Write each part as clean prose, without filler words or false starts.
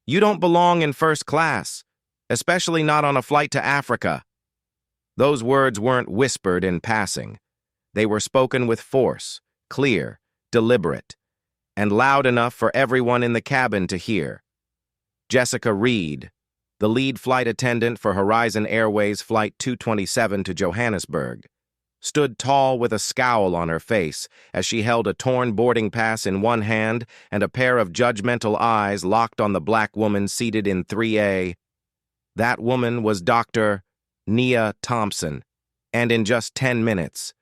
You don't belong in first class, especially not on a flight to Africa." Those words weren't whispered in passing. They were spoken with force, clear, deliberate, and loud enough for everyone in the cabin to hear. Jessica Reed, the lead flight attendant for Horizon Airways Flight 227 to Johannesburg, stood tall with a scowl on her face as she held a torn boarding pass in one hand and a pair of judgmental eyes locked on the black woman seated in 3A. That woman was Dr. Nia Thompson, and in just 10 minutes,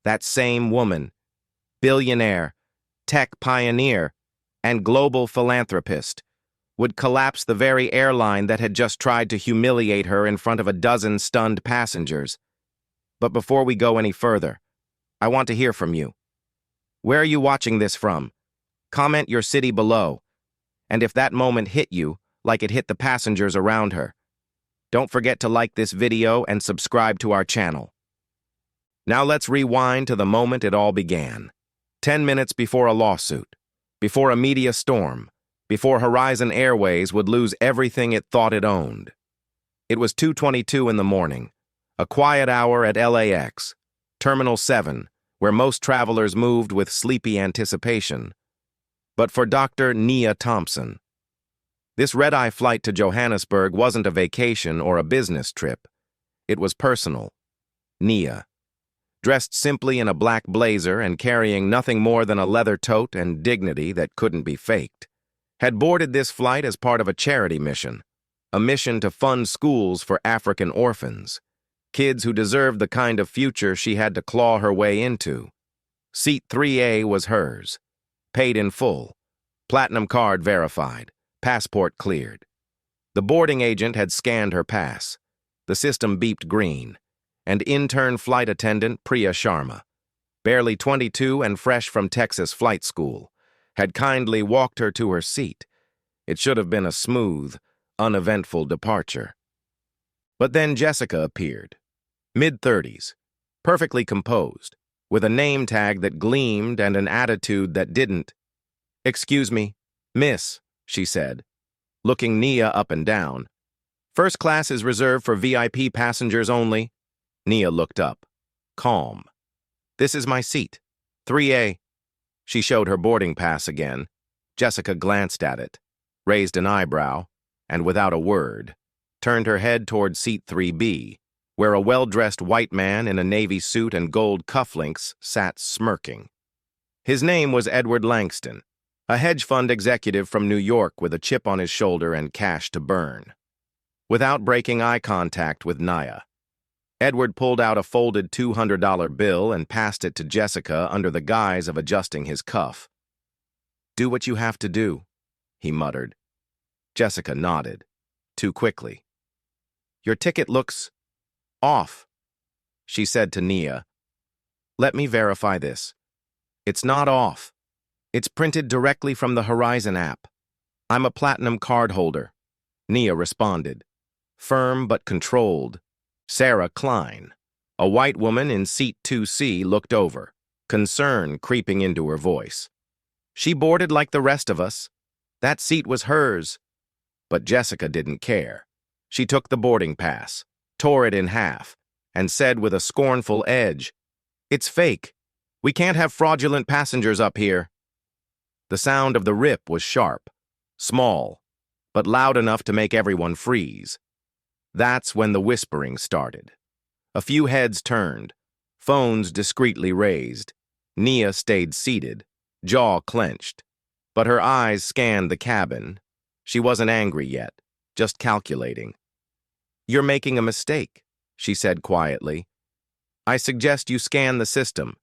that same woman, billionaire, tech pioneer, and global philanthropist, would collapse the very airline that had just tried to humiliate her in front of a dozen stunned passengers. But before we go any further, I want to hear from you. Where are you watching this from? Comment your city below. And if that moment hit you, like it hit the passengers around her, don't forget to like this video and subscribe to our channel. Now let's rewind to the moment it all began. 10 minutes before a lawsuit, before a media storm, before Horizon Airways would lose everything it thought it owned. It was 2:22 in the morning. A quiet hour at LAX, Terminal 7, where most travelers moved with sleepy anticipation. But for Dr. Nia Thompson, this red-eye flight to Johannesburg wasn't a vacation or a business trip. It was personal. Nia, dressed simply in a black blazer and carrying nothing more than a leather tote and dignity that couldn't be faked, had boarded this flight as part of a charity mission, a mission to fund schools for African orphans. Kids who deserved the kind of future she had to claw her way into. Seat 3A was hers. Paid in full. Platinum card verified. Passport cleared. The boarding agent had scanned her pass. The system beeped green. And intern flight attendant Priya Sharma, barely 22 and fresh from Texas flight school, had kindly walked her to her seat. It should have been a smooth, uneventful departure. But then Jessica appeared. Mid-30s, perfectly composed, with a name tag that gleamed and an attitude that didn't. "Excuse me, miss," she said, looking Nia up and down. "First class is reserved for VIP passengers only." Nia looked up, calm. "This is my seat, 3A. She showed her boarding pass again. Jessica glanced at it, raised an eyebrow, and without a word, turned her head toward seat 3B, where a well-dressed white man in a navy suit and gold cufflinks sat smirking. His name was Edward Langston, a hedge fund executive from New York with a chip on his shoulder and cash to burn. Without breaking eye contact with Nia, Edward pulled out a folded $200 bill and passed it to Jessica under the guise of adjusting his cuff. "Do what you have to do," he muttered. Jessica nodded, too quickly. "Your ticket looks off," she said to Nia. "Let me verify this. It's not off. It's printed directly from the Horizon app. I'm a platinum card holder," Nia responded, firm but controlled. Sarah Klein, a white woman in seat 2C, looked over, concern creeping into her voice. "She boarded like the rest of us. That seat was hers." But Jessica didn't care. She took the boarding pass, tore it in half, and said with a scornful edge, "It's fake. We can't have fraudulent passengers up here." The sound of the rip was sharp, small, but loud enough to make everyone freeze. That's when the whispering started. A few heads turned, phones discreetly raised. Nia stayed seated, jaw clenched, but her eyes scanned the cabin. She wasn't angry yet, just calculating. "You're making a mistake," she said quietly. "I suggest you scan the system."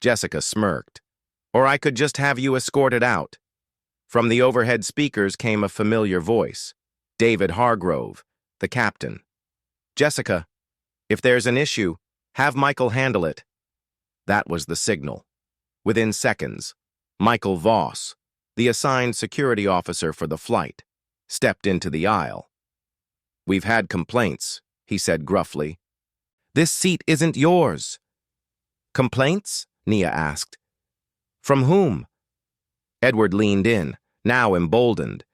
Jessica smirked. "Or I could just have you escorted out." From the overhead speakers came a familiar voice. David Hargrove, the captain. "Jessica, if there's an issue, have Michael handle it." That was the signal. Within seconds, Michael Voss, the assigned security officer for the flight, stepped into the aisle. "We've had complaints," he said gruffly. "This seat isn't yours." "Complaints?" Nia asked. "From whom?" Edward leaned in, now emboldened.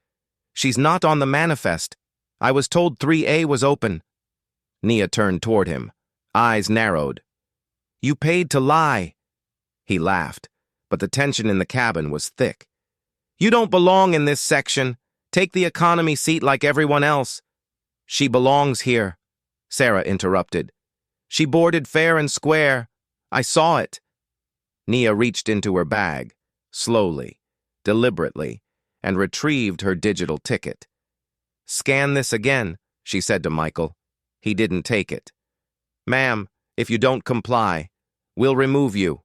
She's not on the manifest. I was told 3A was open. Nia turned toward him, eyes narrowed. You paid to lie. He laughed, but the tension in the cabin was thick. You don't belong in this section. Take the economy seat like everyone else. She belongs here, Sarah interrupted. She boarded fair and square. I saw it. Nia reached into her bag, slowly, deliberately, and retrieved her digital ticket. Scan this again, she said to Michael. He didn't take it. Ma'am, if you don't comply, we'll remove you.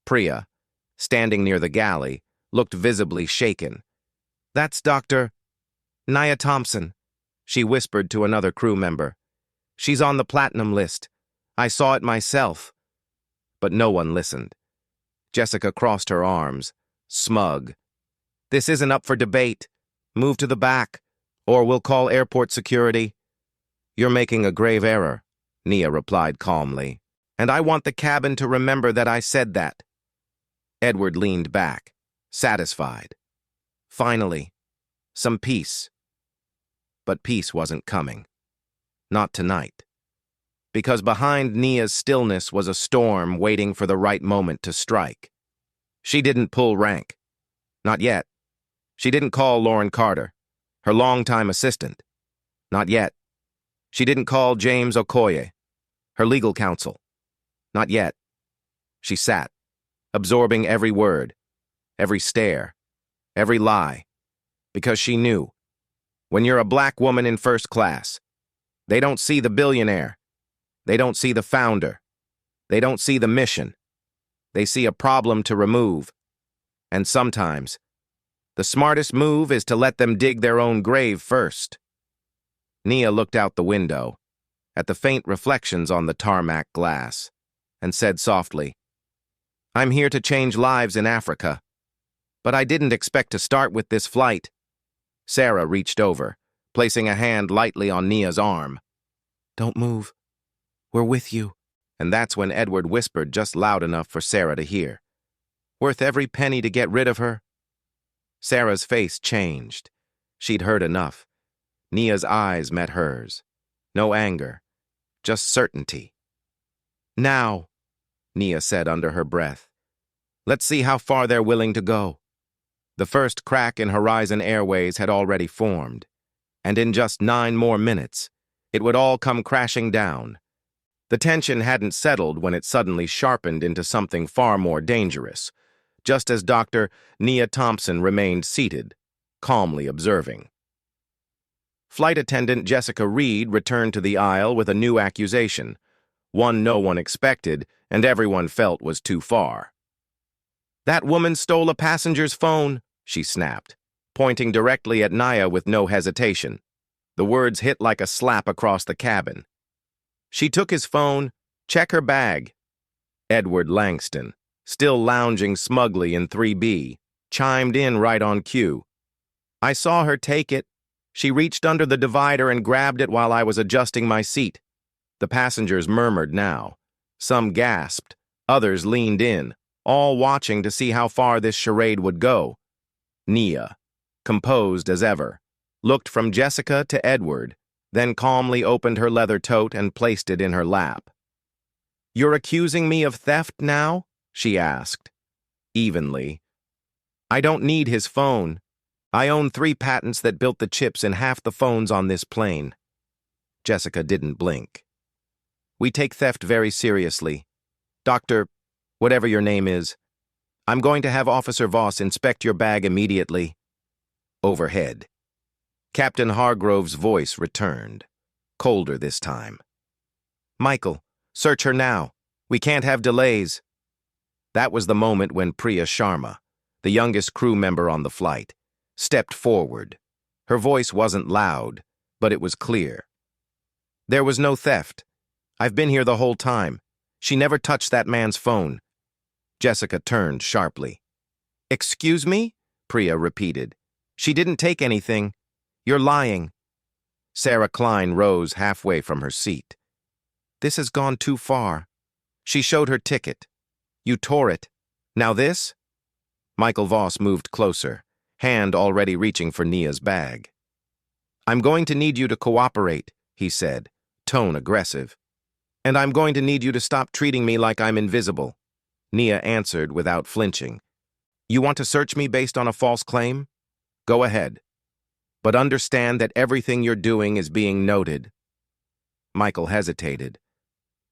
Priya, standing near the galley, looked visibly shaken. That's Dr. Nia Thompson, she whispered to another crew member. She's on the platinum list. I saw it myself. But no one listened. Jessica crossed her arms, smug. This isn't up for debate. Move to the back, or we'll call airport security. You're making a grave error, Nia replied calmly, and I want the cabin to remember that I said that. Edward leaned back, satisfied. Finally, some peace. But peace wasn't coming. Not tonight. Because behind Nia's stillness was a storm waiting for the right moment to strike. She didn't pull rank. Not yet. She didn't call Lauren Carter, her longtime assistant. Not yet. She didn't call James Okoye, her legal counsel. Not yet. She sat, absorbing every word, every stare, every lie, because she knew. When you're a black woman in first class, they don't see the billionaire. They don't see the founder. They don't see the mission. They see a problem to remove. And sometimes, the smartest move is to let them dig their own grave first. Nia looked out the window, at the faint reflections on the tarmac glass, and said softly, I'm here to change lives in Africa, but I didn't expect to start with this flight. Sarah reached over, placing a hand lightly on Nia's arm. Don't move. We're with you. And that's when Edward whispered just loud enough for Sarah to hear. Worth every penny to get rid of her? Sarah's face changed. She'd heard enough. Nia's eyes met hers. No anger, just certainty. Now, Nia said under her breath. Let's see how far they're willing to go. The first crack in Horizon Airways had already formed, and in just 9 more minutes, it would all come crashing down. The tension hadn't settled when it suddenly sharpened into something far more dangerous, just as Dr. Nia Thompson remained seated, calmly observing. Flight attendant Jessica Reed returned to the aisle with a new accusation, one no one expected and everyone felt was too far. That woman stole a passenger's phone, she snapped, pointing directly at Nia with no hesitation. The words hit like a slap across the cabin. She took his phone. Check her bag. Edward Langston, still lounging smugly in 3B, chimed in right on cue. I saw her take it. She reached under the divider and grabbed it while I was adjusting my seat. The passengers murmured now. Some gasped. Others leaned in, all watching to see how far this charade would go. Nia, composed as ever, looked from Jessica to Edward, then calmly opened her leather tote and placed it in her lap. You're accusing me of theft now? She asked, evenly. I don't need his phone. I own 3 patents that built the chips in half the phones on this plane. Jessica didn't blink. We take theft very seriously. Dr. whatever your name is, I'm going to have Officer Voss inspect your bag immediately. Overhead. Captain Hargrove's voice returned, colder this time. Michael, search her now. We can't have delays. That was the moment when Priya Sharma, the youngest crew member on the flight, stepped forward. Her voice wasn't loud, but it was clear. There was no theft. I've been here the whole time. She never touched that man's phone. Jessica turned sharply. Excuse me? Priya repeated. She didn't take anything. You're lying. Sarah Klein rose halfway from her seat. This has gone too far. She showed her ticket. You tore it. Now this? Michael Voss moved closer, hand already reaching for Nia's bag. I'm going to need you to cooperate, he said, tone aggressive. And I'm going to need you to stop treating me like I'm invisible. Nia answered without flinching. You want to search me based on a false claim? Go ahead. But understand that everything you're doing is being noted. Michael hesitated.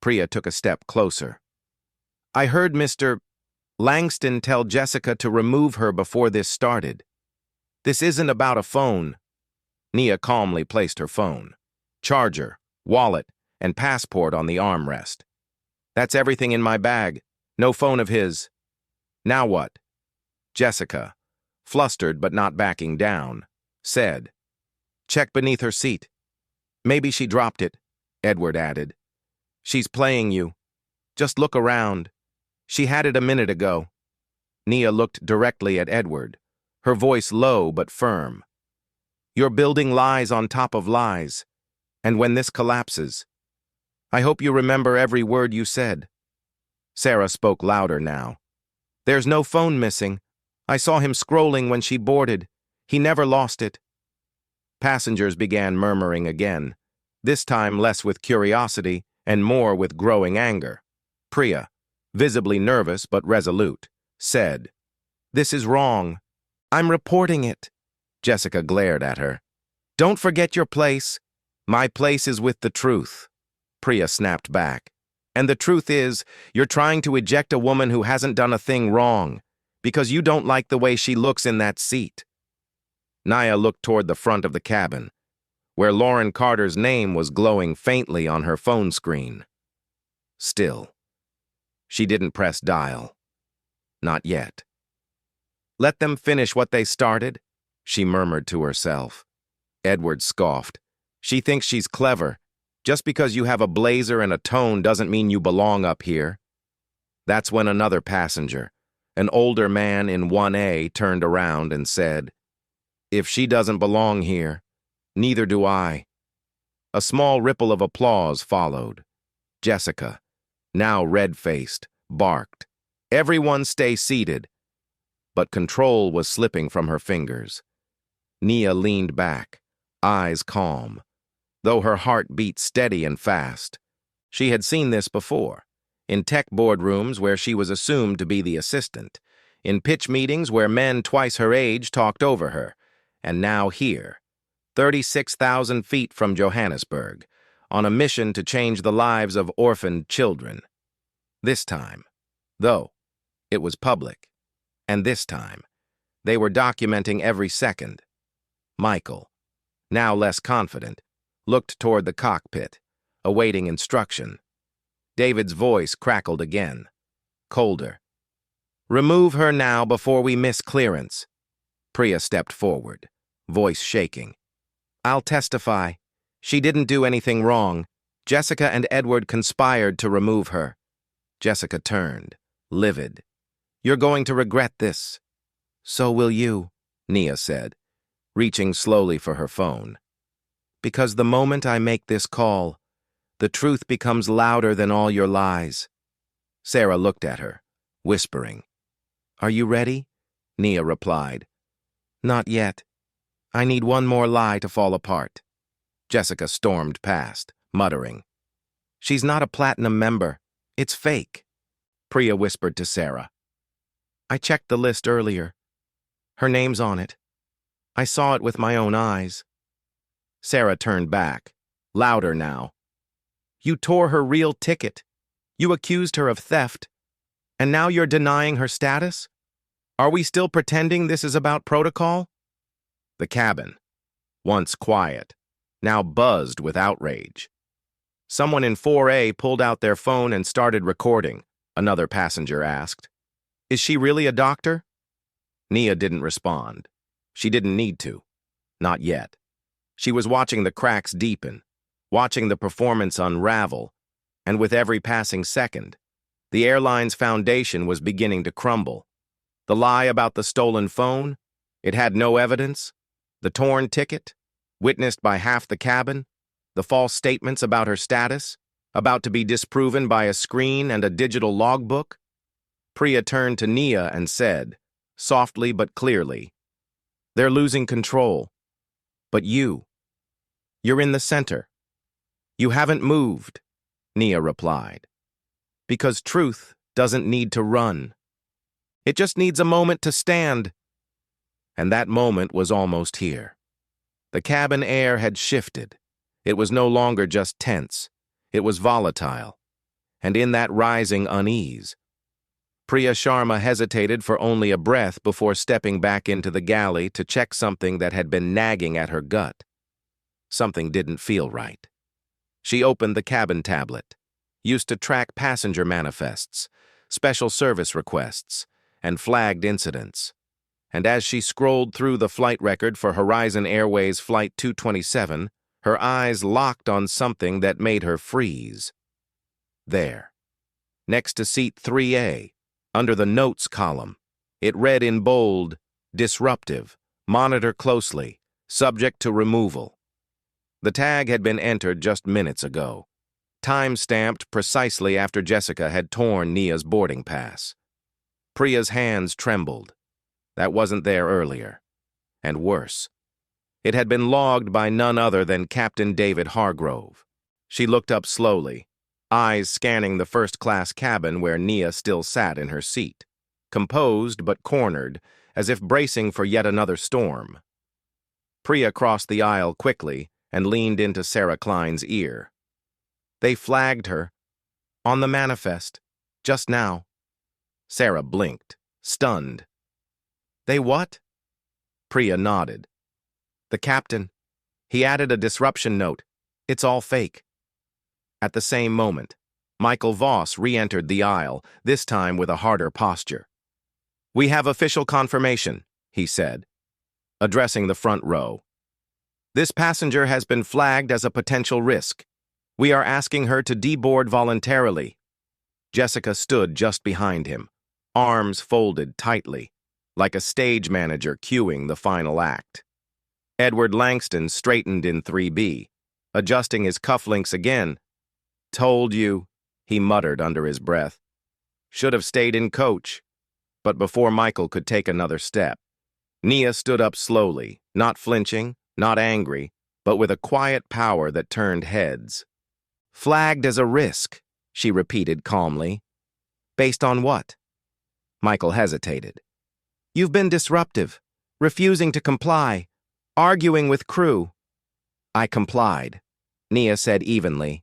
Priya took a step closer. I heard Mr. Langston tell Jessica to remove her before this started. This isn't about a phone. Nia calmly placed her phone, charger, wallet, and passport on the armrest. That's everything in my bag. No phone of his. Now what? Jessica, flustered but not backing down, said, Check beneath her seat. Maybe she dropped it, Edward added. She's playing you. Just look around. She had it a minute ago. Nia looked directly at Edward, her voice low but firm. You're building lies on top of lies, and when this collapses, I hope you remember every word you said. Sarah spoke louder now. There's no phone missing. I saw him scrolling when she boarded. He never lost it. Passengers began murmuring again, this time less with curiosity and more with growing anger. Priya, visibly nervous but resolute, said, This is wrong. I'm reporting it. Jessica glared at her. Don't forget your place. My place is with the truth. Priya snapped back. And the truth is, you're trying to eject a woman who hasn't done a thing wrong, because you don't like the way she looks in that seat. Nia looked toward the front of the cabin, where Lauren Carter's name was glowing faintly on her phone screen. Still, she didn't press dial. Not yet. Let them finish what they started, she murmured to herself. Edward scoffed. She thinks she's clever. Just because you have a blazer and a tone doesn't mean you belong up here. That's when another passenger, an older man in 1A, turned around and said, If she doesn't belong here, neither do I. A small ripple of applause followed. Jessica, now red-faced, barked, Everyone stay seated. But control was slipping from her fingers. Nia leaned back, eyes calm, though her heart beat steady and fast. She had seen this before, in tech boardrooms where she was assumed to be the assistant, in pitch meetings where men twice her age talked over her, and now here, 36,000 feet from Johannesburg, on a mission to change the lives of orphaned children. This time, though, it was public, and this time, they were documenting every second. Michael, now less confident, looked toward the cockpit, awaiting instruction. David's voice crackled again, colder. Remove her now before we miss clearance. Priya stepped forward, voice shaking. I'll testify. She didn't do anything wrong. Jessica and Edward conspired to remove her. Jessica turned, livid. You're going to regret this. So will you, Nia said, reaching slowly for her phone. Because the moment I make this call, the truth becomes louder than all your lies. Sarah looked at her, whispering. Are you ready? Nia replied. Not yet. I need one more lie to fall apart. Jessica stormed past, muttering. She's not a platinum member. It's fake. Priya whispered to Sarah. I checked the list earlier. Her name's on it. I saw it with my own eyes. Sarah turned back, louder now. You tore her real ticket. You accused her of theft. And now you're denying her status? Are we still pretending this is about protocol? The cabin, once quiet, now buzzed with outrage. Someone in 4A pulled out their phone and started recording, another passenger asked. Is she really a doctor? Nia didn't respond. She didn't need to. Not yet. She was watching the cracks deepen, watching the performance unravel, and with every passing second, the airline's foundation was beginning to crumble. The lie about the stolen phone, it had no evidence. The torn ticket, witnessed by half the cabin. The false statements about her status, about to be disproven by a screen and a digital logbook. Priya turned to Nia and said, softly but clearly, They're losing control. But you, You're in the center. You haven't moved, Nia replied. Because truth doesn't need to run. It just needs a moment to stand. And that moment was almost here. The cabin air had shifted. It was no longer just tense. It was volatile. And in that rising unease, Priya Sharma hesitated for only a breath before stepping back into the galley to check something that had been nagging at her gut. Something didn't feel right. She opened the cabin tablet, used to track passenger manifests, special service requests, and flagged incidents. And as she scrolled through the flight record for Horizon Airways Flight 227, her eyes locked on something that made her freeze. There, next to seat 3A, under the notes column, it read in bold, "Disruptive, monitor closely, subject to removal." The tag had been entered just minutes ago, time-stamped precisely after Jessica had torn Nia's boarding pass. Priya's hands trembled. That wasn't there earlier. And worse, it had been logged by none other than Captain David Hargrove. She looked up slowly, eyes scanning the first-class cabin where Nia still sat in her seat, composed but cornered, as if bracing for yet another storm. Priya crossed the aisle quickly and leaned into Sarah Klein's ear. They flagged her. On the manifest. Just now. Sarah blinked, stunned. They what? Priya nodded. The captain. He added a disruption note. It's all fake. At the same moment, Michael Voss re-entered the aisle, this time with a harder posture. We have official confirmation, he said, addressing the front row. This passenger has been flagged as a potential risk. We are asking her to deboard voluntarily. Jessica stood just behind him, arms folded tightly, like a stage manager cueing the final act. Edward Langston straightened in 3B, adjusting his cufflinks again. Told you, he muttered under his breath. Should have stayed in coach. But before Michael could take another step, Nia stood up slowly, not flinching, not angry, but with a quiet power that turned heads. Flagged as a risk, she repeated calmly. Based on what? Michael hesitated. You've been disruptive, refusing to comply, arguing with crew. I complied, Nia said evenly.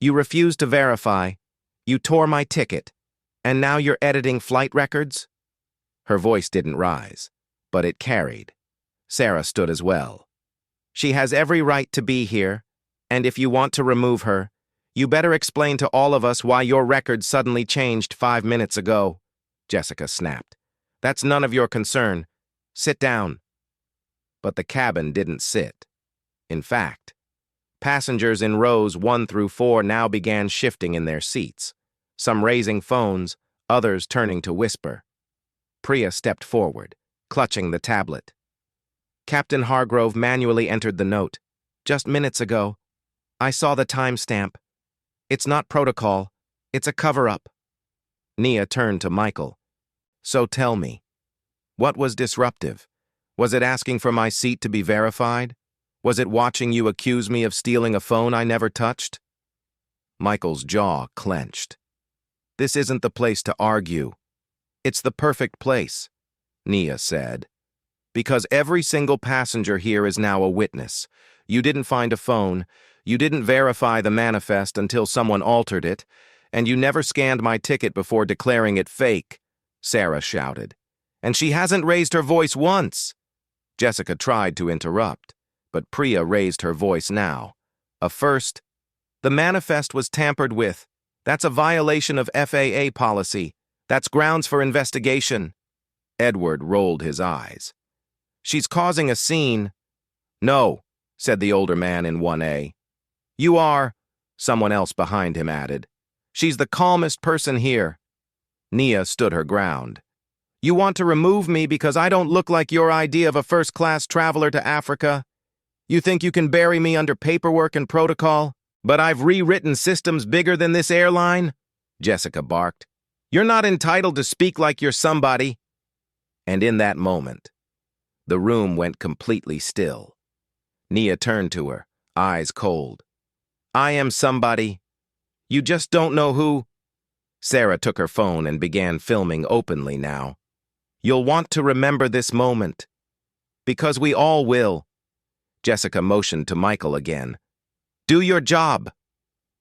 You refused to verify. You tore my ticket. And now you're editing flight records? Her voice didn't rise, but it carried. Sarah stood as well. She has every right to be here, and if you want to remove her, you better explain to all of us why your record suddenly changed 5 minutes ago, Jessica snapped. That's none of your concern. Sit down. But the cabin didn't sit. In fact, passengers in rows 1 through 4 now began shifting in their seats, some raising phones, others turning to whisper. Priya stepped forward, clutching the tablet. Captain Hargrove manually entered the note. Just minutes ago. I saw the timestamp. It's not protocol. It's a cover-up. Nia turned to Michael. So tell me, what was disruptive? Was it asking for my seat to be verified? Was it watching you accuse me of stealing a phone I never touched? Michael's jaw clenched. This isn't the place to argue. It's the perfect place, Nia said. Because every single passenger here is now a witness. You didn't find a phone, you didn't verify the manifest until someone altered it, and you never scanned my ticket before declaring it fake, Sarah shouted. And she hasn't raised her voice once. Jessica tried to interrupt, but Priya raised her voice now. First, the manifest was tampered with. That's a violation of FAA policy. That's grounds for investigation. Edward rolled his eyes. She's causing a scene. No, said the older man in 1A. You are, someone else behind him added. She's the calmest person here. Nia stood her ground. You want to remove me because I don't look like your idea of a first-class traveler to Africa? You think you can bury me under paperwork and protocol? But I've rewritten systems bigger than this airline? Jessica barked. You're not entitled to speak like you're somebody. And in that moment, the room went completely still. Nia turned to her, eyes cold. I am somebody. You just don't know who. Sarah took her phone and began filming openly now. You'll want to remember this moment. Because we all will. Jessica motioned to Michael again. Do your job.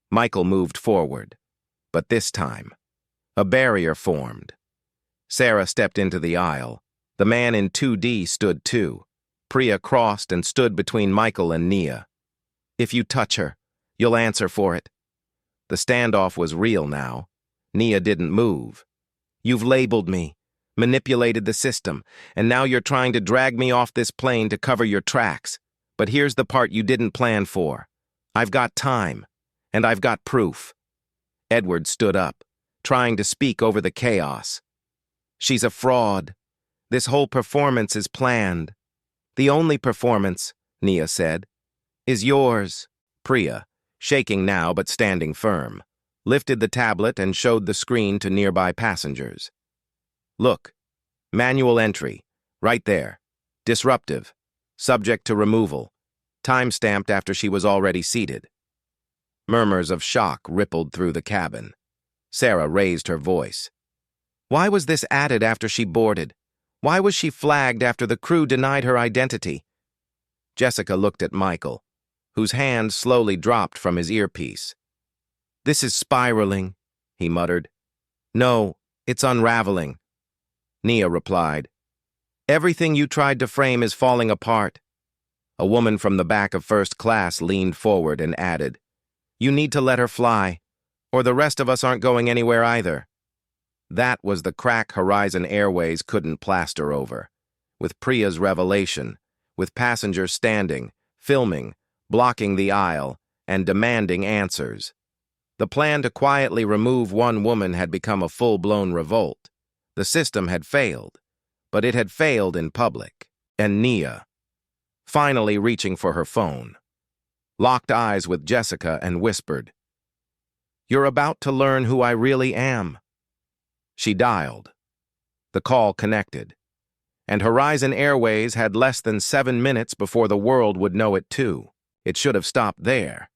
Michael moved forward. But this time, a barrier formed. Sarah stepped into the aisle. The man in 2D stood too. Priya crossed and stood between Michael and Nia. If you touch her, you'll answer for it. The standoff was real now. Nia didn't move. You've labeled me, manipulated the system, and now you're trying to drag me off this plane to cover your tracks. But here's the part you didn't plan for. I've got time, and I've got proof. Edward stood up, trying to speak over the chaos. She's a fraud. This whole performance is planned. The only performance, Nia said, is yours. Priya, shaking now but standing firm, lifted the tablet and showed the screen to nearby passengers. Look, manual entry, right there. Disruptive, subject to removal, time-stamped after she was already seated. Murmurs of shock rippled through the cabin. Sarah raised her voice. Why was this added after she boarded? Why was she flagged after the crew denied her identity? Jessica looked at Michael, whose hand slowly dropped from his earpiece. This is spiraling, he muttered. No, it's unraveling. Nia replied. Everything you tried to frame is falling apart. A woman from the back of first class leaned forward and added, You need to let her fly, or the rest of us aren't going anywhere either. That was the crack Horizon Airways couldn't plaster over. With Priya's revelation, with passengers standing, filming, blocking the aisle, and demanding answers. The plan to quietly remove one woman had become a full-blown revolt. The system had failed, but it had failed in public. And Nia, finally reaching for her phone, locked eyes with Jessica and whispered, You're about to learn who I really am. She dialed. The call connected, and Horizon Airways had less than 7 minutes before the world would know it too. It should have stopped there,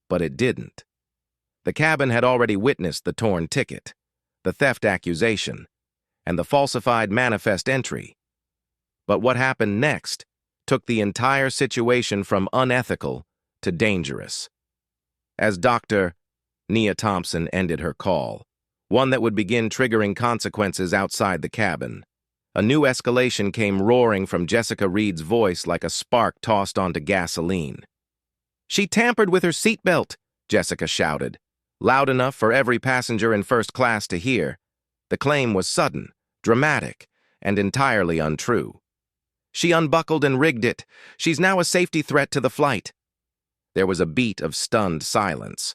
but it didn't. The cabin had already witnessed the torn ticket, the theft accusation, and the falsified manifest entry. But what happened next took the entire situation from unethical to dangerous. As Dr. Nia Thompson ended her call, one that would begin triggering consequences outside the cabin, a new escalation came roaring from Jessica Reed's voice like a spark tossed onto gasoline. She tampered with her seatbelt, Jessica shouted, loud enough for every passenger in first class to hear. The claim was sudden, dramatic, and entirely untrue. She unbuckled and rigged it. She's now a safety threat to the flight. There was a beat of stunned silence.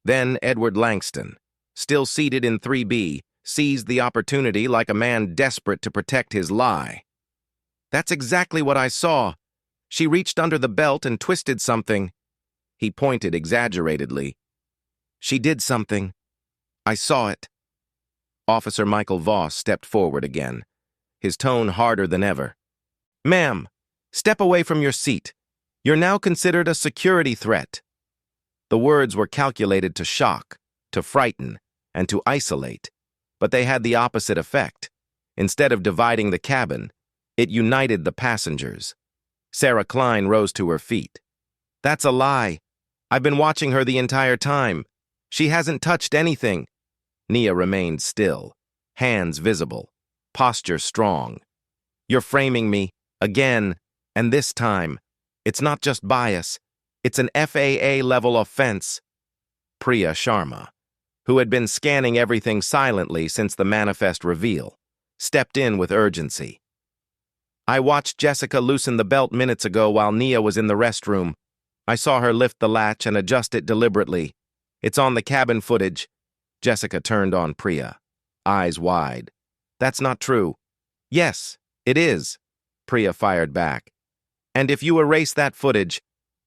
Then Edward Langston, still seated in 3B, seized the opportunity like a man desperate to protect his lie. That's exactly what I saw. She reached under the belt and twisted something. He pointed exaggeratedly. She did something. I saw it. Officer Michael Voss stepped forward again, his tone harder than ever. Ma'am, step away from your seat. You're now considered a security threat. The words were calculated to shock, to frighten, and to isolate, but they had the opposite effect. Instead of dividing the cabin, it united the passengers. Sarah Klein rose to her feet. That's a lie. I've been watching her the entire time. She hasn't touched anything. Nia remained still, hands visible, posture strong. You're framing me, again, and this time. It's not just bias. It's an FAA-level offense. Priya Sharma, who had been scanning everything silently since the manifest reveal, stepped in with urgency. I watched Jessica loosen the belt minutes ago while Nia was in the restroom. I saw her lift the latch and adjust it deliberately. It's on the cabin footage. Jessica turned on Priya, eyes wide. That's not true. Yes, it is, Priya fired back. And if you erase that footage,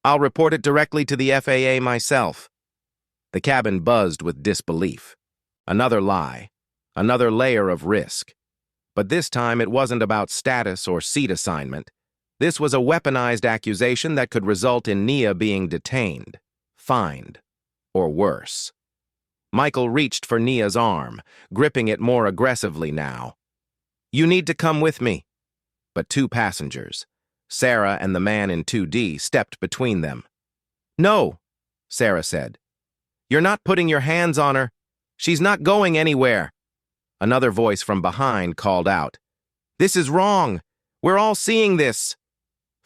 I'll report it directly to the FAA myself. The cabin buzzed with disbelief. Another lie, another layer of risk. But this time it wasn't about status or seat assignment. This was a weaponized accusation that could result in Nia being detained, fined, or worse. Michael reached for Nia's arm, gripping it more aggressively now. "You need to come with me." But two passengers, Sarah and the man in 2D, stepped between them. "No," Sarah said. "You're not putting your hands on her. She's not going anywhere." Another voice from behind called out, "This is wrong. We're all seeing this."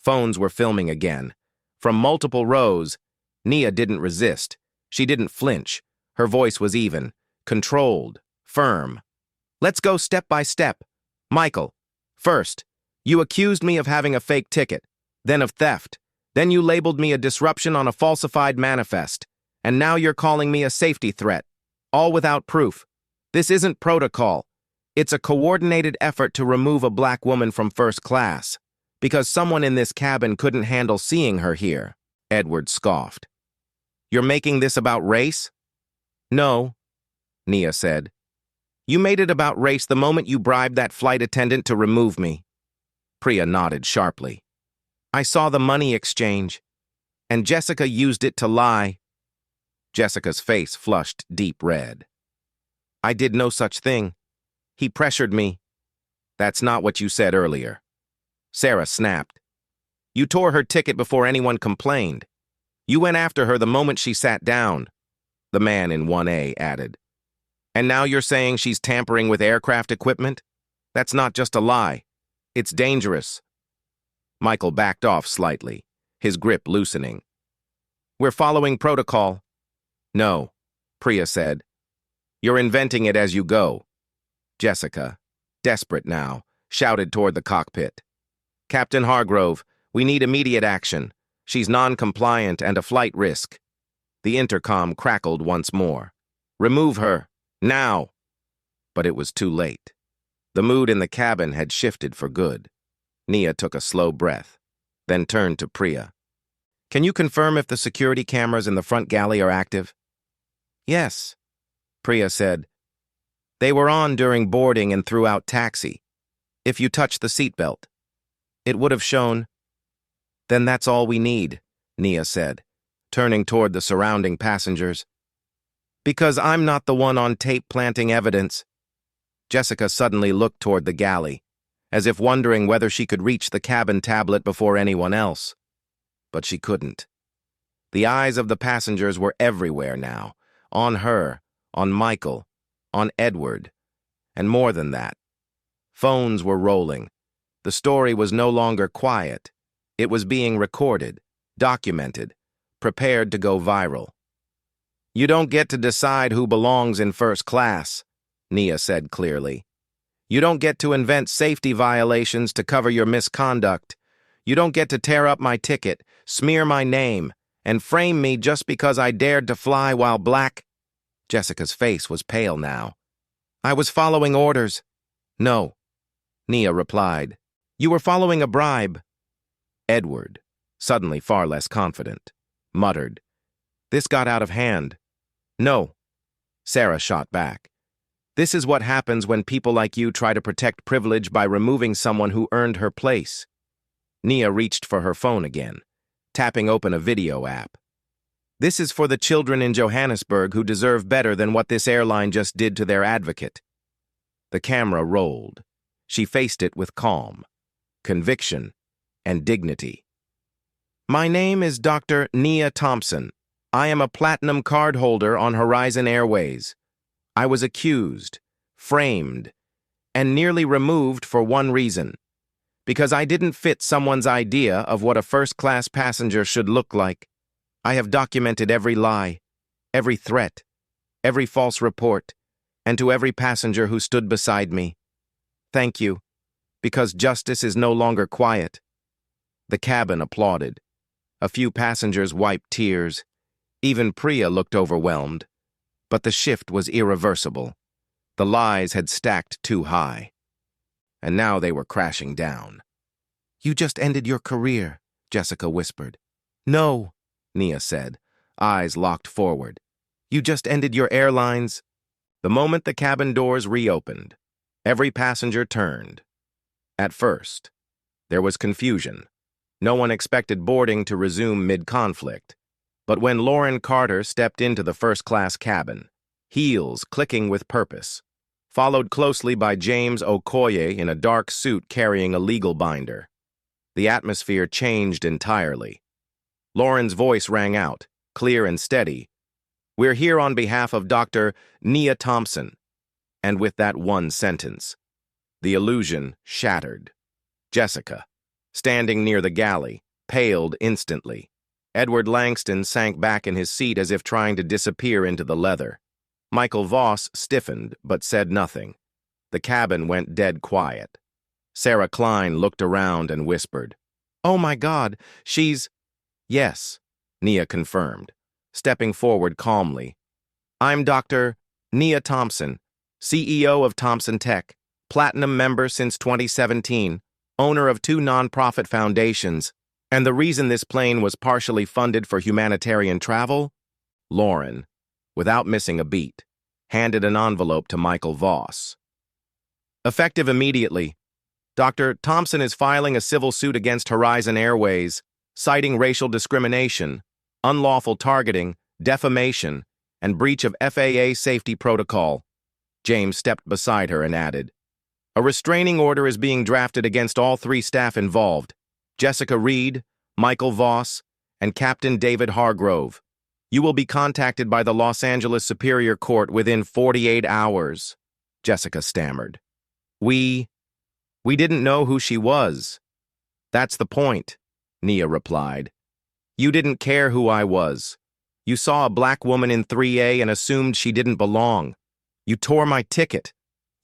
Phones were filming again. From multiple rows, Nia didn't resist. She didn't flinch. Her voice was even, controlled, firm. "Let's go step by step. Michael, first, you accused me of having a fake ticket, then of theft. Then you labeled me a disruption on a falsified manifest. And now you're calling me a safety threat, all without proof. This isn't protocol. It's a coordinated effort to remove a black woman from first class, because someone in this cabin couldn't handle seeing her here," Edward scoffed. "You're making this about race?" "No," Nia said. "You made it about race the moment you bribed that flight attendant to remove me." Priya nodded sharply. "I saw the money exchange, and Jessica used it to lie." Jessica's face flushed deep red. "I did no such thing. He pressured me." "That's not what you said earlier." Sarah snapped. "You tore her ticket before anyone complained. You went after her the moment she sat down," the man in 1A added. "And now you're saying she's tampering with aircraft equipment? That's not just a lie. It's dangerous." Michael backed off slightly, his grip loosening. "We're following protocol." "No," Priya said. "You're inventing it as you go." Jessica, desperate now, shouted toward the cockpit. "Captain Hargrove, we need immediate action. She's non-compliant and a flight risk." The intercom crackled once more. "Remove her, now!" But it was too late. The mood in the cabin had shifted for good. Nia took a slow breath, then turned to Priya. "Can you confirm if the security cameras in the front galley are active?" "Yes," Priya said. "They were on during boarding and throughout taxi. If you touched the seatbelt, it would have shown." "Then that's all we need," Nia said, turning toward the surrounding passengers. "Because I'm not the one on tape planting evidence." Jessica suddenly looked toward the galley, as if wondering whether she could reach the cabin tablet before anyone else. But she couldn't. The eyes of the passengers were everywhere now, on her, on Michael, on Edward, and more than that. Phones were rolling. The story was no longer quiet. It was being recorded, documented, prepared to go viral. "You don't get to decide who belongs in first class," Nia said clearly. "You don't get to invent safety violations to cover your misconduct. You don't get to tear up my ticket, smear my name, and frame me just because I dared to fly while black." Jessica's face was pale now. "I was following orders." "No," Nia replied. "You were following a bribe." Edward, suddenly far less confident, muttered. "This got out of hand." "No," Sarah shot back. "This is what happens when people like you try to protect privilege by removing someone who earned her place." Nia reached for her phone again, tapping open a video app. "This is for the children in Johannesburg who deserve better than what this airline just did to their advocate." The camera rolled. She faced it with calm, conviction, and dignity. "My name is Dr. Nia Thompson. I am a platinum card holder on Horizon Airways. I was accused, framed, and nearly removed for one reason. Because I didn't fit someone's idea of what a first-class passenger should look like. I have documented every lie, every threat, every false report, and to every passenger who stood beside me. Thank you, because justice is no longer quiet." The cabin applauded. A few passengers wiped tears. Even Priya looked overwhelmed. But the shift was irreversible. The lies had stacked too high. And now they were crashing down. "You just ended your career," Jessica whispered. "No," Nia said, eyes locked forward. "You just ended your airlines." The moment the cabin doors reopened, every passenger turned. At first, there was confusion. No one expected boarding to resume mid-conflict. But when Lauren Carter stepped into the first-class cabin, heels clicking with purpose, followed closely by James Okoye in a dark suit carrying a legal binder, the atmosphere changed entirely. Lauren's voice rang out, clear and steady. "We're here on behalf of Dr. Nia Thompson." And with that one sentence, the illusion shattered. Jessica, standing near the galley, paled instantly. Edward Langston sank back in his seat as if trying to disappear into the leather. Michael Voss stiffened but said nothing. The cabin went dead quiet. Sarah Klein looked around and whispered, "Oh my God, she's—" "Yes," Nia confirmed, stepping forward calmly. "I'm Dr. Nia Thompson, CEO of Thompson Tech, platinum member since 2017, owner of 2 nonprofit foundations, and the reason this plane was partially funded for humanitarian travel?" Lauren, without missing a beat, handed an envelope to Michael Voss. "Effective immediately, Dr. Thompson is filing a civil suit against Horizon Airways, citing racial discrimination, unlawful targeting, defamation, and breach of FAA safety protocol." James stepped beside her and added, "A restraining order is being drafted against all 3 staff involved, Jessica Reed, Michael Voss, and Captain David Hargrove. You will be contacted by the Los Angeles Superior Court within 48 hours, Jessica stammered. We didn't know who she was." "That's the point," Nia replied. "You didn't care who I was. You saw a black woman in 3A and assumed she didn't belong. You tore my ticket.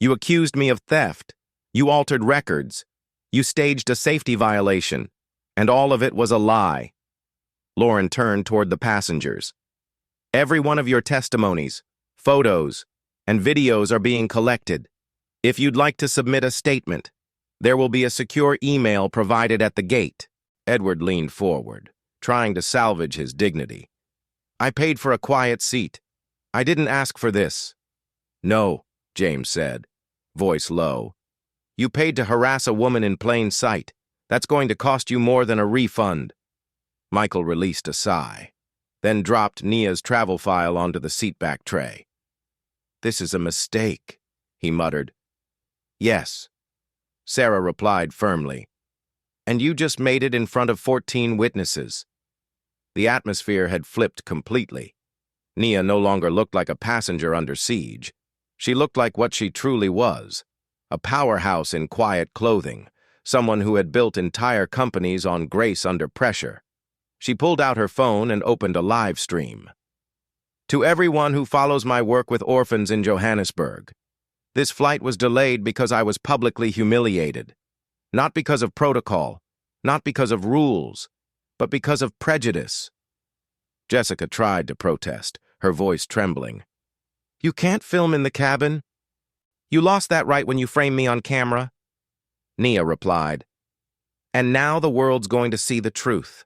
You accused me of theft. You altered records. You staged a safety violation. And all of it was a lie." Lauren turned toward the passengers. "Every one of your testimonies, photos, and videos are being collected. If you'd like to submit a statement, there will be a secure email provided at the gate." Edward leaned forward, trying to salvage his dignity. "I paid for a quiet seat. I didn't ask for this." "No," James said, voice low. "You paid to harass a woman in plain sight. That's going to cost you more than a refund." Michael released a sigh, then dropped Nia's travel file onto the seatback tray. "This is a mistake," he muttered. "Yes," Sarah replied firmly. "And you just made it in front of 14 witnesses." The atmosphere had flipped completely. Nia no longer looked like a passenger under siege. She looked like what she truly was, a powerhouse in quiet clothing, someone who had built entire companies on grace under pressure. She pulled out her phone and opened a live stream. "To everyone who follows my work with orphans in Johannesburg, this flight was delayed because I was publicly humiliated. Not because of protocol, not because of rules, but because of prejudice." Jessica tried to protest, her voice trembling. "You can't film in the cabin. You lost that right when you framed me on camera." Nia replied, "And now the world's going to see the truth."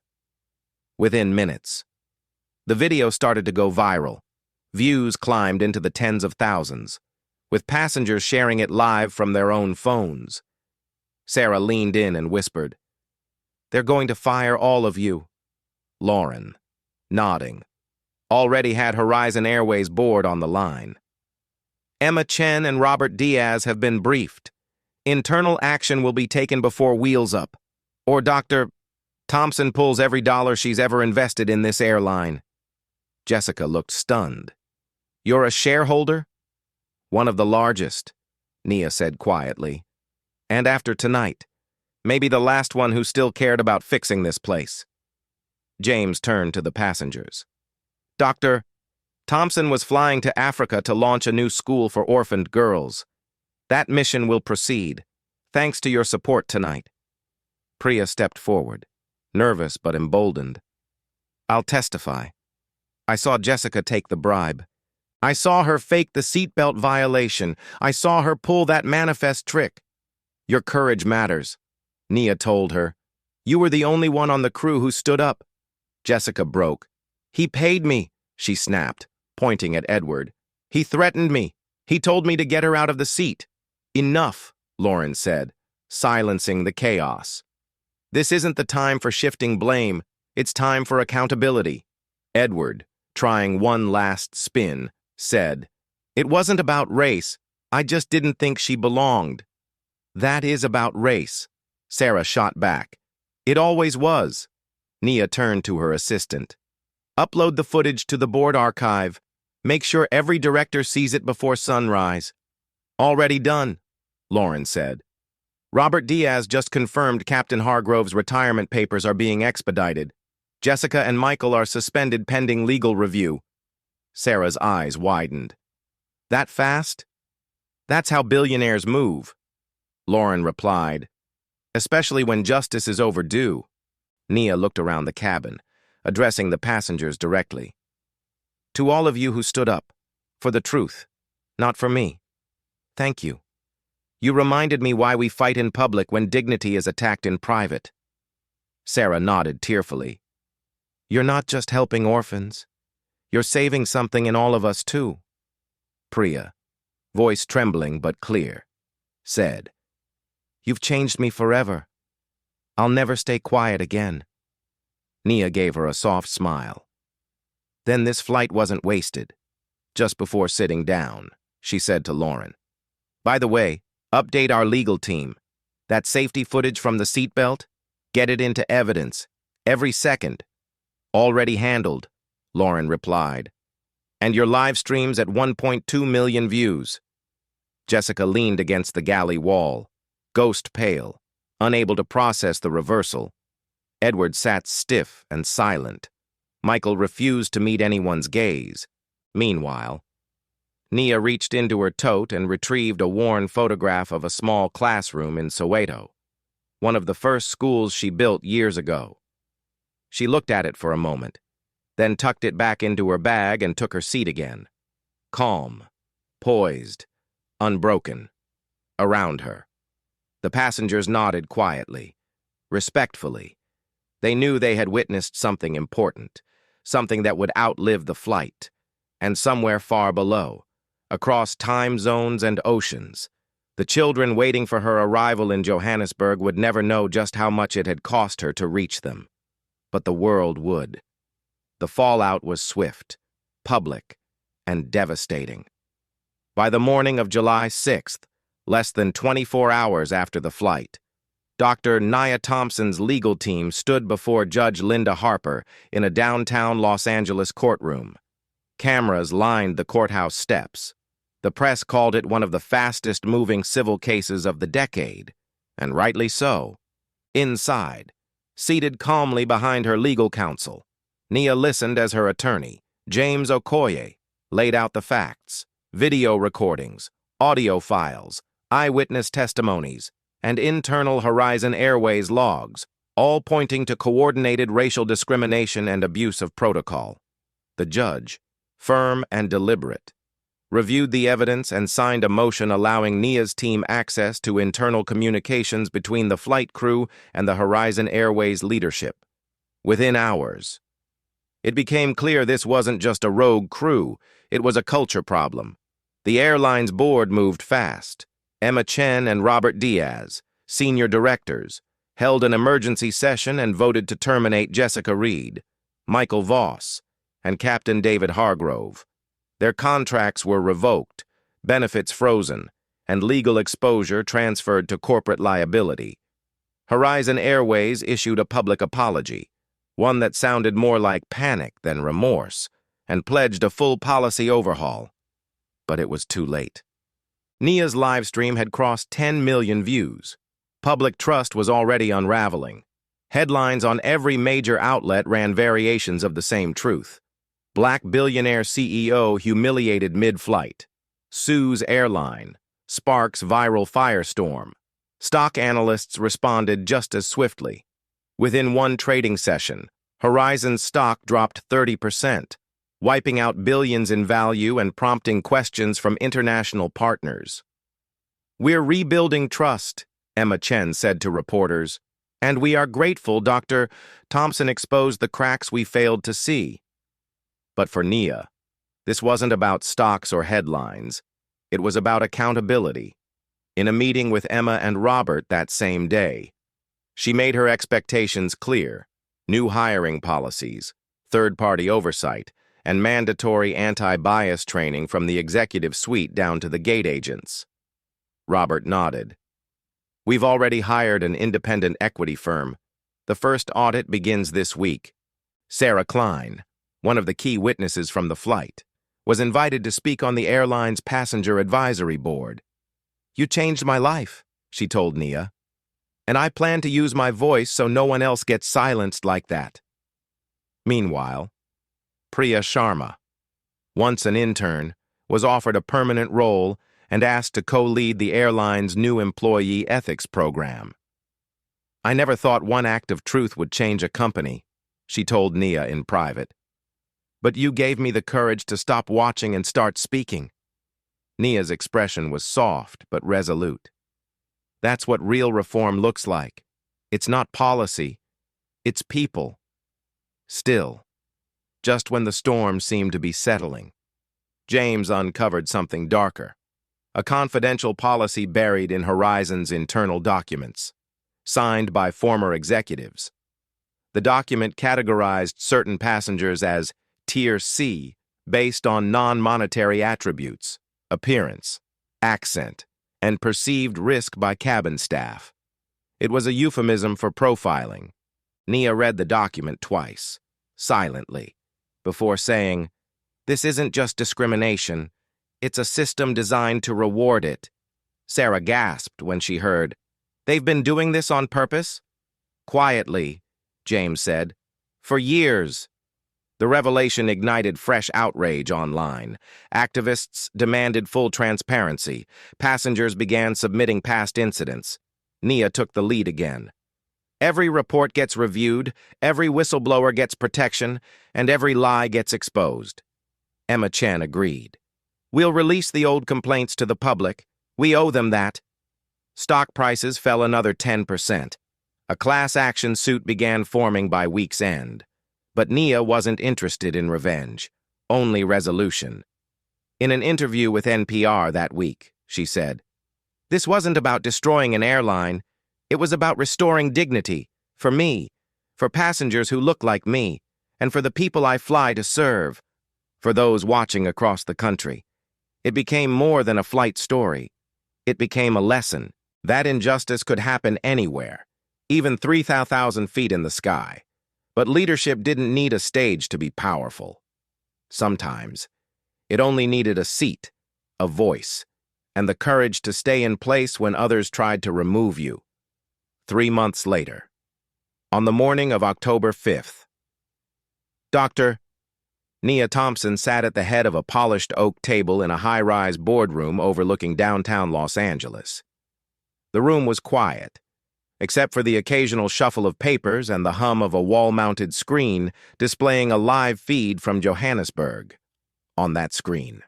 Within minutes, the video started to go viral. Views climbed into the tens of thousands, with passengers sharing it live from their own phones. Sarah leaned in and whispered, "They're going to fire all of you." Lauren, nodding, already had Horizon Airways board on the line. "Emma Chen and Robert Diaz have been briefed. Internal action will be taken before Wheels Up, or Dr. Thompson pulls every dollar she's ever invested in this airline." Jessica looked stunned. "You're a shareholder?" "One of the largest," Nia said quietly. "And after tonight, maybe the last one who still cared about fixing this place." James turned to the passengers. "Dr. Thompson was flying to Africa to launch a new school for orphaned girls. That mission will proceed, thanks to your support tonight." Priya stepped forward, nervous but emboldened. "I'll testify. I saw Jessica take the bribe. I saw her fake the seatbelt violation. I saw her pull that manifest trick." "Your courage matters," Nia told her. "You were the only one on the crew who stood up." Jessica broke. "He paid me," she snapped, pointing at Edward. "He threatened me. He told me to get her out of the seat." "Enough," Lauren said, silencing the chaos. This isn't the time for shifting blame. It's time for accountability. Edward, trying one last spin, said, "It wasn't about race. I just didn't think she belonged." "That is about race," Sarah shot back. "It always was." Nia turned to her assistant. "Upload the footage to the board archive. Make sure every director sees it before sunrise." "Already done," Lauren said. "Robert Diaz just confirmed Captain Hargrove's retirement papers are being expedited. Jessica and Michael are suspended pending legal review." Sarah's eyes widened. "That fast?" "That's how billionaires move," Lauren replied, "especially when justice is overdue." Nia looked around the cabin, addressing the passengers directly. "To all of you who stood up, for the truth, not for me, thank you. You reminded me why we fight in public when dignity is attacked in private." Sarah nodded tearfully. "You're not just helping orphans. You're saving something in all of us, too." Priya, voice trembling but clear, said, "You've changed me forever. I'll never stay quiet again." Nia gave her a soft smile. "Then this flight wasn't wasted." Just before sitting down, she said to Lauren, "By the way, update our legal team. That safety footage from the seatbelt, get it into evidence, every second." "Already handled," Lauren replied. "And your live stream's at 1.2 million views." Jessica leaned against the galley wall, ghost pale, unable to process the reversal. Edward sat stiff and silent. Michael refused to meet anyone's gaze. Meanwhile, Nia reached into her tote and retrieved a worn photograph of a small classroom in Soweto, one of the first schools she built years ago. She looked at it for a moment, then tucked it back into her bag and took her seat again. Calm, poised, unbroken. Around her, the passengers nodded quietly, respectfully. They knew they had witnessed something important, something that would outlive the flight. And somewhere far below, across time zones and oceans, the children waiting for her arrival in Johannesburg would never know just how much it had cost her to reach them. But the world would. The fallout was swift, public, and devastating. By the morning of July 6th, less than 24 hours after the flight, Dr. Nia Thompson's legal team stood before Judge Linda Harper in a downtown Los Angeles courtroom. Cameras lined the courthouse steps. The press called it one of the fastest-moving civil cases of the decade, and rightly so. Inside, seated calmly behind her legal counsel, Nia listened as her attorney, James Okoye, laid out the facts, video recordings, audio files, eyewitness testimonies, and internal Horizon Airways logs, all pointing to coordinated racial discrimination and abuse of protocol. The judge, firm and deliberate, reviewed the evidence and signed a motion allowing Nia's team access to internal communications between the flight crew and the Horizon Airways leadership. Within hours, it became clear this wasn't just a rogue crew, it was a culture problem. The airline's board moved fast. Emma Chen and Robert Diaz, senior directors, held an emergency session and voted to terminate Jessica Reed, Michael Voss, and Captain David Hargrove. Their contracts were revoked, benefits frozen, and legal exposure transferred to corporate liability. Horizon Airways issued a public apology, one that sounded more like panic than remorse, and pledged a full policy overhaul. But it was too late. Nia's livestream had crossed 10 million views. Public trust was already unraveling. Headlines on every major outlet ran variations of the same truth. Black billionaire CEO humiliated mid-flight. Sues airline. Sparks viral firestorm. Stock analysts responded just as swiftly. Within one trading session, Horizon's stock dropped 30%. Wiping out billions in value and prompting questions from international partners. "We're rebuilding trust," Emma Chen said to reporters, "and we are grateful Dr. Thompson exposed the cracks we failed to see." But for Nia, this wasn't about stocks or headlines. It was about accountability. In a meeting with Emma and Robert that same day, She made her expectations clear: new hiring policies, third-party oversight, and mandatory anti-bias training from the executive suite down to the gate agents. Robert nodded. We've already hired an independent equity firm. The first audit begins this week. Sarah Klein, one of the key witnesses from the flight, was invited to speak on the airline's passenger advisory board. You changed my life, she told Nia. And I plan to use my voice so no one else gets silenced like that. Meanwhile, Priya Sharma, once an intern, was offered a permanent role and asked to co-lead the airline's new employee ethics program. I never thought one act of truth would change a company, she told Nia in private. But you gave me the courage to stop watching and start speaking. Nia's expression was soft but resolute. That's what real reform looks like. It's not policy, it's people. Still, just when the storm seemed to be settling, James uncovered something darker. A confidential policy buried in Horizon's internal documents, signed by former executives. The document categorized certain passengers as Tier C based on non-monetary attributes, appearance, accent, and perceived risk by cabin staff. It was a euphemism for profiling. Nia read the document twice, silently, before saying, "This isn't just discrimination. It's a system designed to reward it." Sarah gasped when she heard, "They've been doing this on purpose?" "Quietly," James said. "For years." The revelation ignited fresh outrage online. Activists demanded full transparency. Passengers began submitting past incidents. Nia took the lead again. Every report gets reviewed, every whistleblower gets protection, and every lie gets exposed. Emma Chen agreed. "We'll release the old complaints to the public. We owe them that." Stock prices fell another 10%. A class action suit began forming by week's end. But Nia wasn't interested in revenge, only resolution. In an interview with NPR that week, she said, "This wasn't about destroying an airline. It was about restoring dignity, for me, for passengers who look like me, and for the people I fly to serve, for those watching across the country." It became more than a flight story. It became a lesson. That injustice could happen anywhere, even 3,000 feet in the sky. But leadership didn't need a stage to be powerful. Sometimes, it only needed a seat, a voice, and the courage to stay in place when others tried to remove you. 3 months later, on the morning of October 5th, Dr. Nia Thompson sat at the head of a polished oak table in a high-rise boardroom overlooking downtown Los Angeles. The room was quiet, except for the occasional shuffle of papers and the hum of a wall-mounted screen displaying a live feed from Johannesburg. On that screen,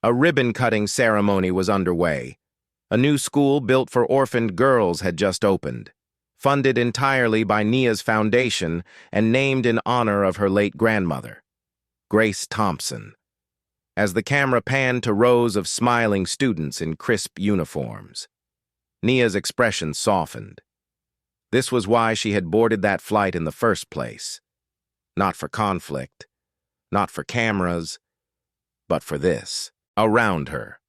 a ribbon-cutting ceremony was underway. A new school built for orphaned girls had just opened, funded entirely by Nia's foundation and named in honor of her late grandmother, Grace Thompson. As the camera panned to rows of smiling students in crisp uniforms, Nia's expression softened. This was why she had boarded that flight in the first place. Not for conflict, not for cameras, but for this. Around her,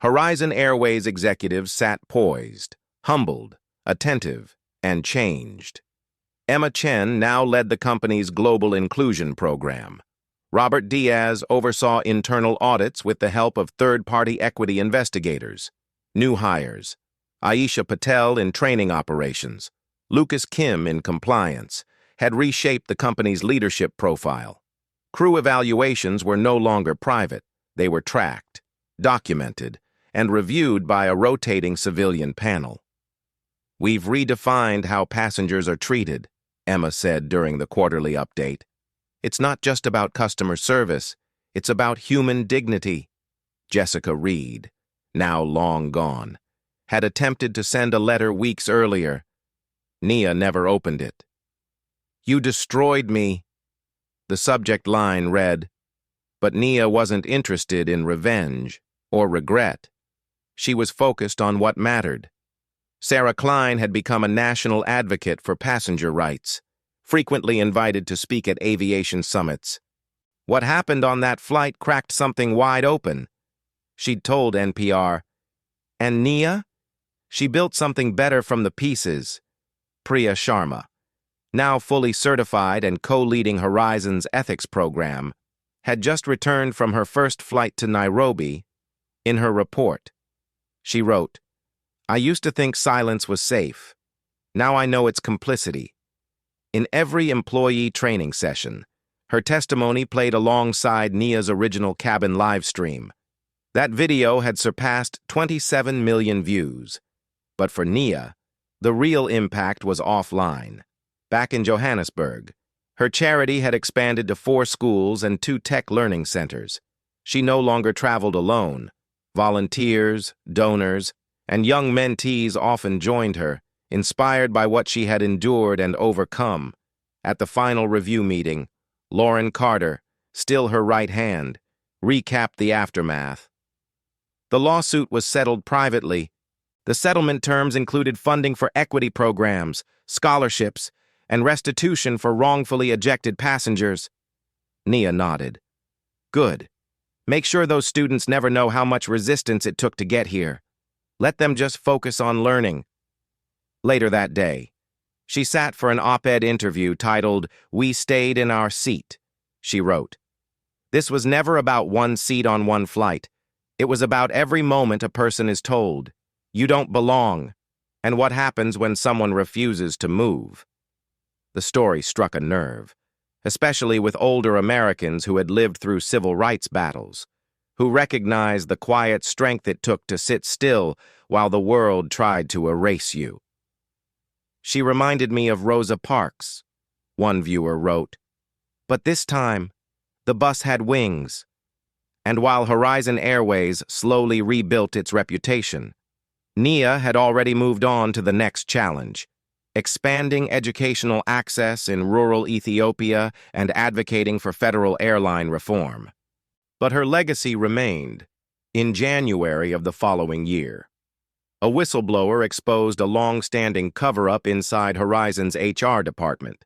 Horizon Airways executives sat poised, humbled, attentive, and changed. Emma Chen now led the company's global inclusion program. Robert Diaz oversaw internal audits with the help of third-party equity investigators. New hires: Aisha Patel in training operations, Lucas Kim in compliance, had reshaped the company's leadership profile. Crew evaluations were no longer private. They were tracked, documented, and reviewed by a rotating civilian panel. "We've redefined how passengers are treated," Emma said during the quarterly update. "It's not just about customer service, it's about human dignity." Jessica Reed, now long gone, had attempted to send a letter weeks earlier. Nia never opened it. "You destroyed me," the subject line read, but Nia wasn't interested in revenge or regret. She was focused on what mattered: Sarah Klein had become a national advocate for passenger rights, frequently invited to speak at aviation summits. What happened on that flight cracked something wide open. She'd told NPR. And Nia? She built something better from the pieces. Priya Sharma, now fully certified and co-leading Horizon's ethics program, had just returned from her first flight to Nairobi. In her report, she wrote, "I used to think silence was safe. Now I know it's complicity." In every employee training session, her testimony played alongside Nia's original cabin live stream. That video had surpassed 27 million views. But for Nia, the real impact was offline. Back in Johannesburg, her charity had expanded to 4 schools and 2 tech learning centers. She no longer traveled alone. Volunteers, donors, and young mentees often joined her, inspired by what she had endured and overcome. At the final review meeting, Lauren Carter, still her right hand, recapped the aftermath. The lawsuit was settled privately. The settlement terms included funding for equity programs, scholarships, and restitution for wrongfully ejected passengers. Nia nodded. Good. Make sure those students never know how much resistance it took to get here. Let them just focus on learning. Later that day, she sat for an op-ed interview titled, "We Stayed in Our Seat." She wrote, "This was never about one seat on one flight. It was about every moment a person is told, 'You don't belong,' and what happens when someone refuses to move." The story struck a nerve, especially with older Americans who had lived through civil rights battles, who recognized the quiet strength it took to sit still while the world tried to erase you. "She reminded me of Rosa Parks," one viewer wrote. "But this time, the bus had wings." And while Horizon Airways slowly rebuilt its reputation, Nia had already moved on to the next challenge: expanding educational access in rural Ethiopia and advocating for federal airline reform. But her legacy remained. In January of the following year, a whistleblower exposed a long-standing cover-up inside Horizon's HR department.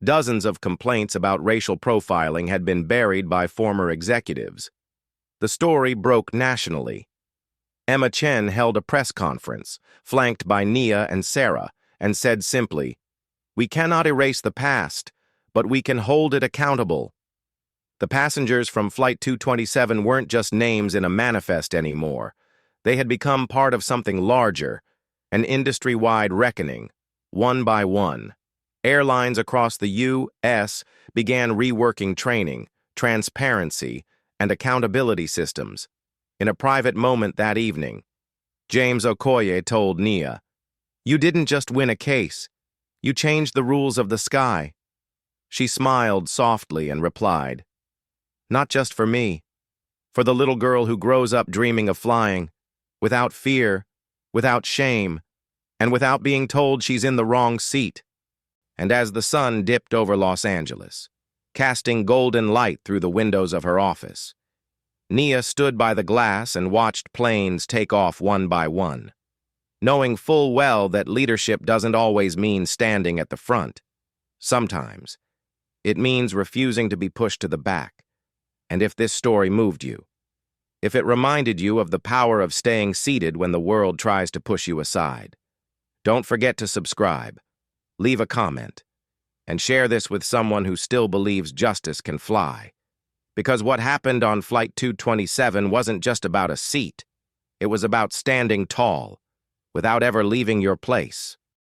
Dozens of complaints about racial profiling had been buried by former executives. The story broke nationally. Emma Chen held a press conference, flanked by Nia and Sarah, and said simply, "We cannot erase the past, but we can hold it accountable." The passengers from Flight 227 weren't just names in a manifest anymore. They had become part of something larger, an industry-wide reckoning. One by one, airlines across the U.S. began reworking training, transparency, and accountability systems. In a private moment that evening, James Okoye told Nia, "You didn't just win a case. You changed the rules of the sky." She smiled softly and replied, "Not just for me. For the little girl who grows up dreaming of flying, without fear, without shame, and without being told she's in the wrong seat." And as the sun dipped over Los Angeles, casting golden light through the windows of her office, Nia stood by the glass and watched planes take off one by one, knowing full well that leadership doesn't always mean standing at the front. Sometimes, it means refusing to be pushed to the back. And if this story moved you, if it reminded you of the power of staying seated when the world tries to push you aside, don't forget to subscribe, leave a comment, and share this with someone who still believes justice can fly. Because what happened on Flight 227 wasn't just about a seat. It was about standing tall, without ever leaving your place.